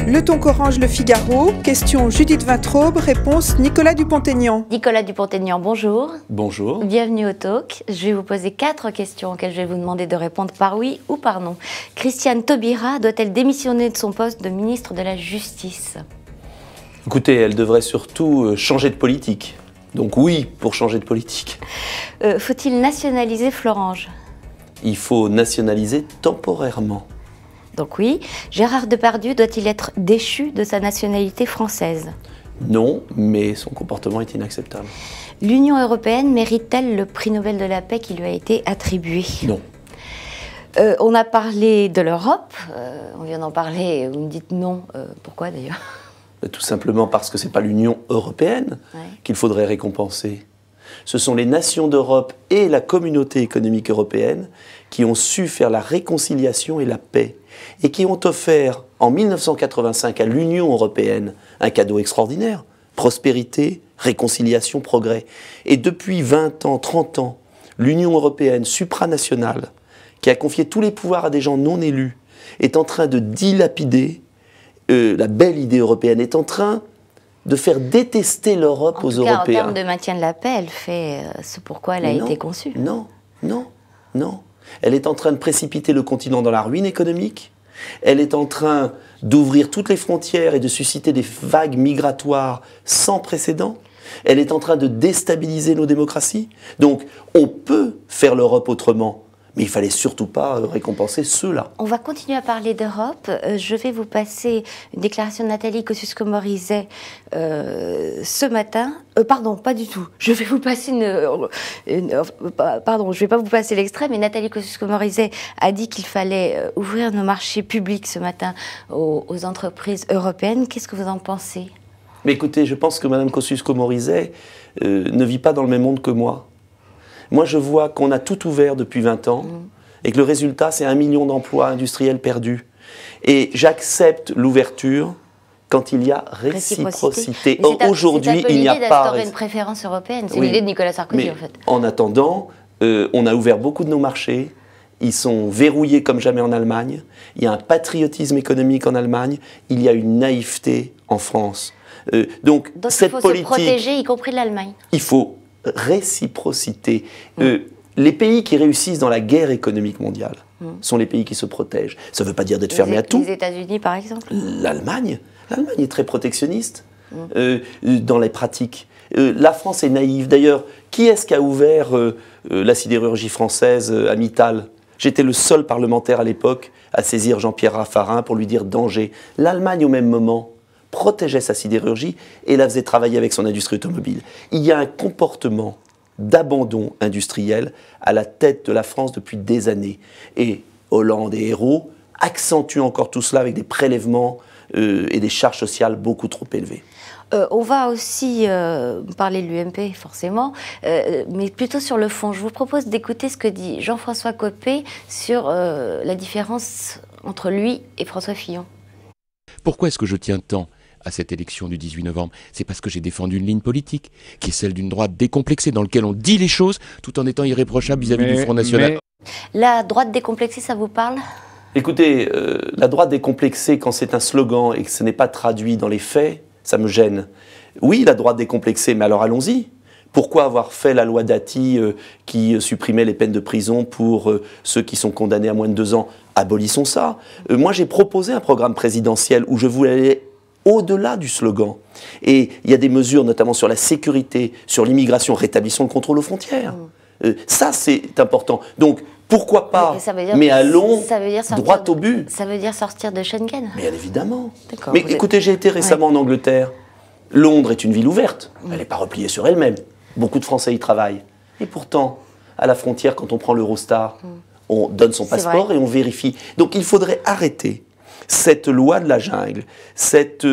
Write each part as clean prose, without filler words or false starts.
Le Toncorange, Le Figaro, question Judith Vintraube, réponse Nicolas Dupont-Aignan. Nicolas Dupont-Aignan, bonjour. Bonjour. Bienvenue au Talk. Je vais vous poser 4 questions auxquelles je vais vous demander de répondre par oui ou par non. Christiane Taubira doit-elle démissionner de son poste de ministre de la Justice? Écoutez, elle devrait surtout changer de politique. Donc oui, pour changer de politique. Faut-il nationaliser Florange? Il faut nationaliser temporairement. Donc oui. Gérard Depardieu doit-il être déchu de sa nationalité française? Non, mais son comportement est inacceptable. L'Union européenne mérite-t-elle le prix Nobel de la paix qui lui a été attribué? Non. On a parlé de l'Europe, on vient d'en parler, vous me dites non. Pourquoi d'ailleurs? Tout simplement parce que ce n'est pas l'Union européenne qu'il faudrait récompenser. Ce sont les nations d'Europe et la communauté économique européenne qui ont su faire la réconciliation et la paix et qui ont offert en 1985 à l'Union européenne un cadeau extraordinaire, prospérité, réconciliation, progrès. Et depuis 20 ans, 30 ans, l'Union européenne supranationale, qui a confié tous les pouvoirs à des gens non élus, est en train de dilapider la belle idée européenne, est en train de faire détester l'Europe aux Européens. En termes de maintien de la paix, elle fait ce pourquoi elle a été conçue. Non. Elle est en train de précipiter le continent dans la ruine économique. Elle est en train d'ouvrir toutes les frontières et de susciter des vagues migratoires sans précédent. Elle est en train de déstabiliser nos démocraties. Donc, on peut faire l'Europe autrement. Mais il ne fallait surtout pas récompenser ceux-là. On va continuer à parler d'Europe. Je vais vous passer une déclaration de Nathalie Kosciusko-Morizet ce matin. Pardon, pas du tout. Je vais vous passer pardon, je ne vais pas vous passer l'extrait, mais Nathalie Kosciusko-Morizet a dit qu'il fallait ouvrir nos marchés publics ce matin aux entreprises européennes. Qu'est-ce que vous en pensez? Mais écoutez, je pense que Mme Kosciusko-Morizet ne vit pas dans le même monde que moi. Moi, je vois qu'on a tout ouvert depuis 20 ans et que le résultat, c'est 1 million d'emplois industriels perdus. Et j'accepte l'ouverture quand il y a réciprocité. Or, aujourd'hui, il n'y a pas... C'est d'instaurer une préférence européenne. C'est l'idée de Nicolas Sarkozy, en fait. En attendant, on a ouvert beaucoup de nos marchés. Ils sont verrouillés comme jamais en Allemagne. Il y a un patriotisme économique en Allemagne. Il y a une naïveté en France. Donc cette il faut politique, se protéger, y compris de l'Allemagne. Il faut réciprocité. Les pays qui réussissent dans la guerre économique mondiale sont les pays qui se protègent. Ça ne veut pas dire d'être fermé à tout. Les États-Unis, par exemple. L'Allemagne est très protectionniste dans les pratiques. La France est naïve. D'ailleurs, qui est-ce qui a ouvert la sidérurgie française à Mittal? J'étais le seul parlementaire à l'époque à saisir Jean-Pierre Raffarin pour lui dire danger. L'Allemagne, au même moment, protégeait sa sidérurgie et la faisait travailler avec son industrie automobile. Il y a un comportement d'abandon industriel à la tête de la France depuis des années. Et Hollande et Ayrault accentuent encore tout cela avec des prélèvements et des charges sociales beaucoup trop élevées. On va aussi parler de l'UMP, forcément, mais plutôt sur le fond. Je vous propose d'écouter ce que dit Jean-François Copé sur la différence entre lui et François Fillon. Pourquoi est-ce que je tiens tant à cette élection du 18 novembre? C'est parce que j'ai défendu une ligne politique, qui est celle d'une droite décomplexée, dans laquelle on dit les choses, tout en étant irréprochable vis-à-vis du Front National. La droite décomplexée, ça vous parle? Écoutez, la droite décomplexée, quand c'est un slogan et que ce n'est pas traduit dans les faits, ça me gêne. Oui, la droite décomplexée, mais alors allons-y. Pourquoi avoir fait la loi Dati qui supprimait les peines de prison pour ceux qui sont condamnés à moins de 2 ans? Abolissons ça. Moi, j'ai proposé un programme présidentiel où je voulais aller au-delà du slogan. Et il y a des mesures, notamment sur la sécurité, sur l'immigration, rétablissons le contrôle aux frontières. Ça, c'est important. Donc, pourquoi pas, mais allons droit au but. Ça veut dire sortir de Schengen? Bien évidemment. Mais écoutez, j'ai été récemment en Angleterre. Londres est une ville ouverte. Elle n'est pas repliée sur elle-même. Beaucoup de Français y travaillent. Et pourtant, à la frontière, quand on prend l'Eurostar, on donne son passeport et on vérifie. Donc, il faudrait arrêter cette loi de la jungle, cette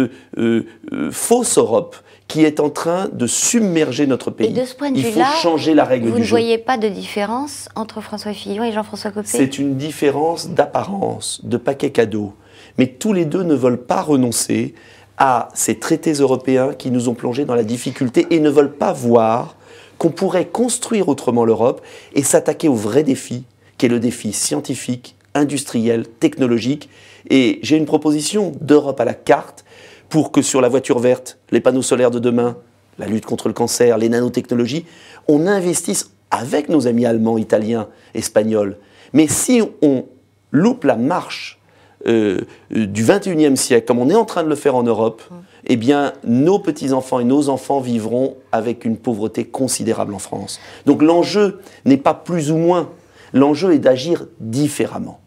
fausse Europe qui est en train de submerger notre pays. Et de ce point de Il faut vue-là, changer la règle du jeu. Vous ne voyez pas de différence entre François Fillon et Jean-François Copé? C'est une différence d'apparence, de paquet cadeau. Mais tous les deux ne veulent pas renoncer à ces traités européens qui nous ont plongés dans la difficulté et ne veulent pas voir qu'on pourrait construire autrement l'Europe et s'attaquer au vrai défi, qui est le défi scientifique, industriel, technologique, Et j'ai une proposition d'Europe à la carte pour que sur la voiture verte, les panneaux solaires de demain, la lutte contre le cancer, les nanotechnologies, on investisse avec nos amis allemands, italiens, espagnols. Mais si on loupe la marche du 21e siècle, comme on est en train de le faire en Europe, eh bien, nos petits-enfants et nos enfants vivront avec une pauvreté considérable en France. Donc l'enjeu n'est pas plus ou moins, l'enjeu est d'agir différemment.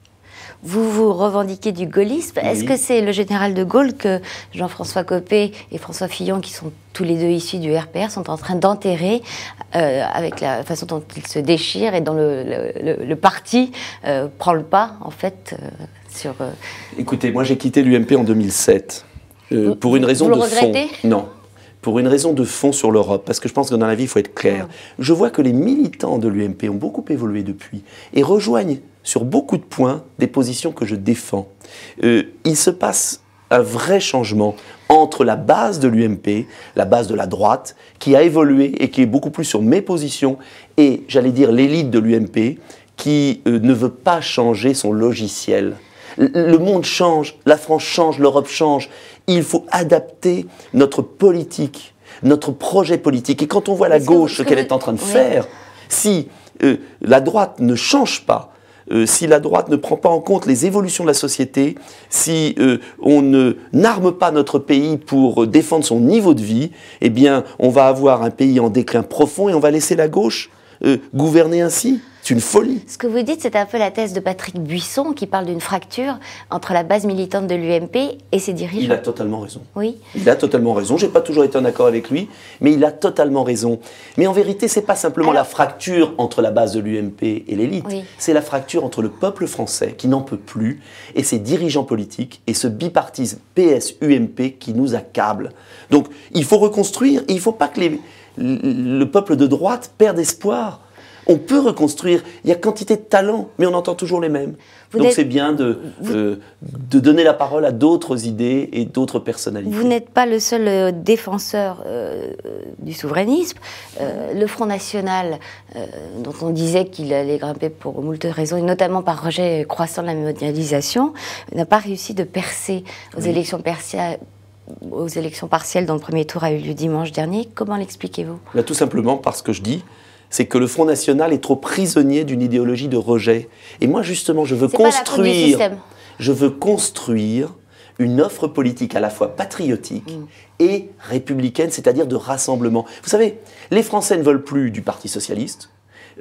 Vous vous revendiquez du gaullisme. Oui. Est-ce que c'est le général de Gaulle que Jean-François Copé et François Fillon, qui sont tous les deux issus du RPR, sont en train d'enterrer avec la façon dont ils se déchirent et dont le parti prend le pas, en fait, sur... Écoutez, moi j'ai quitté l'UMP en 2007 pour une raison de fond. Non. Pour une raison de fond sur l'Europe, parce que je pense que dans la vie, il faut être clair. Je vois que les militants de l'UMP ont beaucoup évolué depuis et rejoignent sur beaucoup de points des positions que je défends. Il se passe un vrai changement entre la base de l'UMP, la base de la droite, qui a évolué et qui est beaucoup plus sur mes positions, et j'allais dire l'élite de l'UMP, qui ne veut pas changer son logiciel. Le monde change, la France change, l'Europe change. Il faut adapter notre politique, notre projet politique. Et quand on voit la gauche, ce qu'elle est en train de faire, si la droite ne change pas, si la droite ne prend pas en compte les évolutions de la société, si on n'arme pas notre pays pour défendre son niveau de vie, eh bien, on va avoir un pays en déclin profond et on va laisser la gauche gouverner ainsi. C'est une folie. Ce que vous dites, c'est un peu la thèse de Patrick Buisson qui parle d'une fracture entre la base militante de l'UMP et ses dirigeants. Il a totalement raison. Oui. Il a totalement raison. Je n'ai pas toujours été en accord avec lui, mais il a totalement raison. Mais en vérité, ce n'est pas simplement la fracture entre la base de l'UMP et l'élite. Oui. C'est la fracture entre le peuple français qui n'en peut plus et ses dirigeants politiques et ce bipartisme PS-UMP qui nous accable. Donc, il faut reconstruire et il ne faut pas que le peuple de droite perde espoir. On peut reconstruire, il y a quantité de talents, mais on entend toujours les mêmes. Donc c'est bien de donner la parole à d'autres idées et d'autres personnalités. Vous n'êtes pas le seul défenseur du souverainisme. Le Front National, dont on disait qu'il allait grimper pour moult raisons, et notamment par rejet croissant de la mondialisation, n'a pas réussi de percer aux élections partielles dont le premier tour a eu lieu dimanche dernier. Comment l'expliquez-vous ? Là, tout simplement parce que je dis... c'est que le Front National est trop prisonnier d'une idéologie de rejet. Et moi, justement, je veux construire une offre politique à la fois patriotique et républicaine, c'est-à-dire de rassemblement. Vous savez, les Français ne veulent plus du Parti socialiste,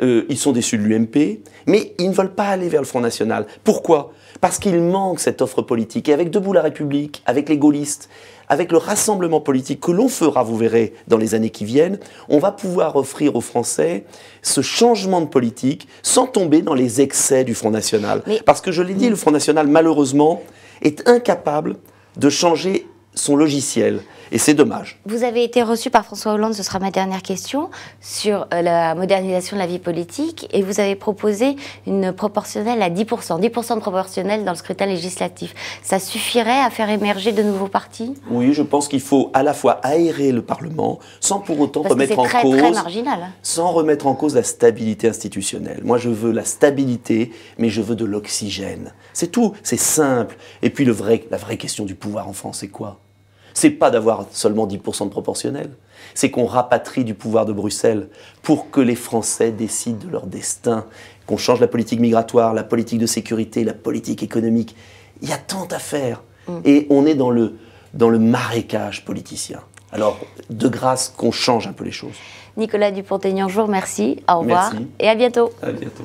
ils sont déçus de l'UMP, mais ils ne veulent pas aller vers le Front National. Pourquoi ? Parce qu'il manque cette offre politique. Et avec Debout la République, avec les gaullistes, avec le rassemblement politique que l'on fera, vous verrez, dans les années qui viennent, on va pouvoir offrir aux Français ce changement de politique sans tomber dans les excès du Front National. Parce que je l'ai dit, le Front National, malheureusement, est incapable de changer son logiciel. Et c'est dommage. Vous avez été reçu par François Hollande, ce sera ma dernière question, sur la modernisation de la vie politique, et vous avez proposé une proportionnelle à 10%, 10% de proportionnelle dans le scrutin législatif. Ça suffirait à faire émerger de nouveaux partis ? Oui, je pense qu'il faut à la fois aérer le Parlement, sans pour autant remettre en cause... très marginal. Sans remettre en cause la stabilité institutionnelle. Moi, je veux la stabilité, mais je veux de l'oxygène. C'est tout, c'est simple. Et puis la vraie question du pouvoir en France, c'est quoi ? C'est pas d'avoir seulement 10% de proportionnel, c'est qu'on rapatrie du pouvoir de Bruxelles pour que les Français décident de leur destin, qu'on change la politique migratoire, la politique de sécurité, la politique économique. Il y a tant à faire. Et on est dans le marécage politicien. Alors, de grâce, qu'on change un peu les choses. Nicolas Dupont-Aignan, je vous remercie. Au revoir. Merci. Et à bientôt. À bientôt.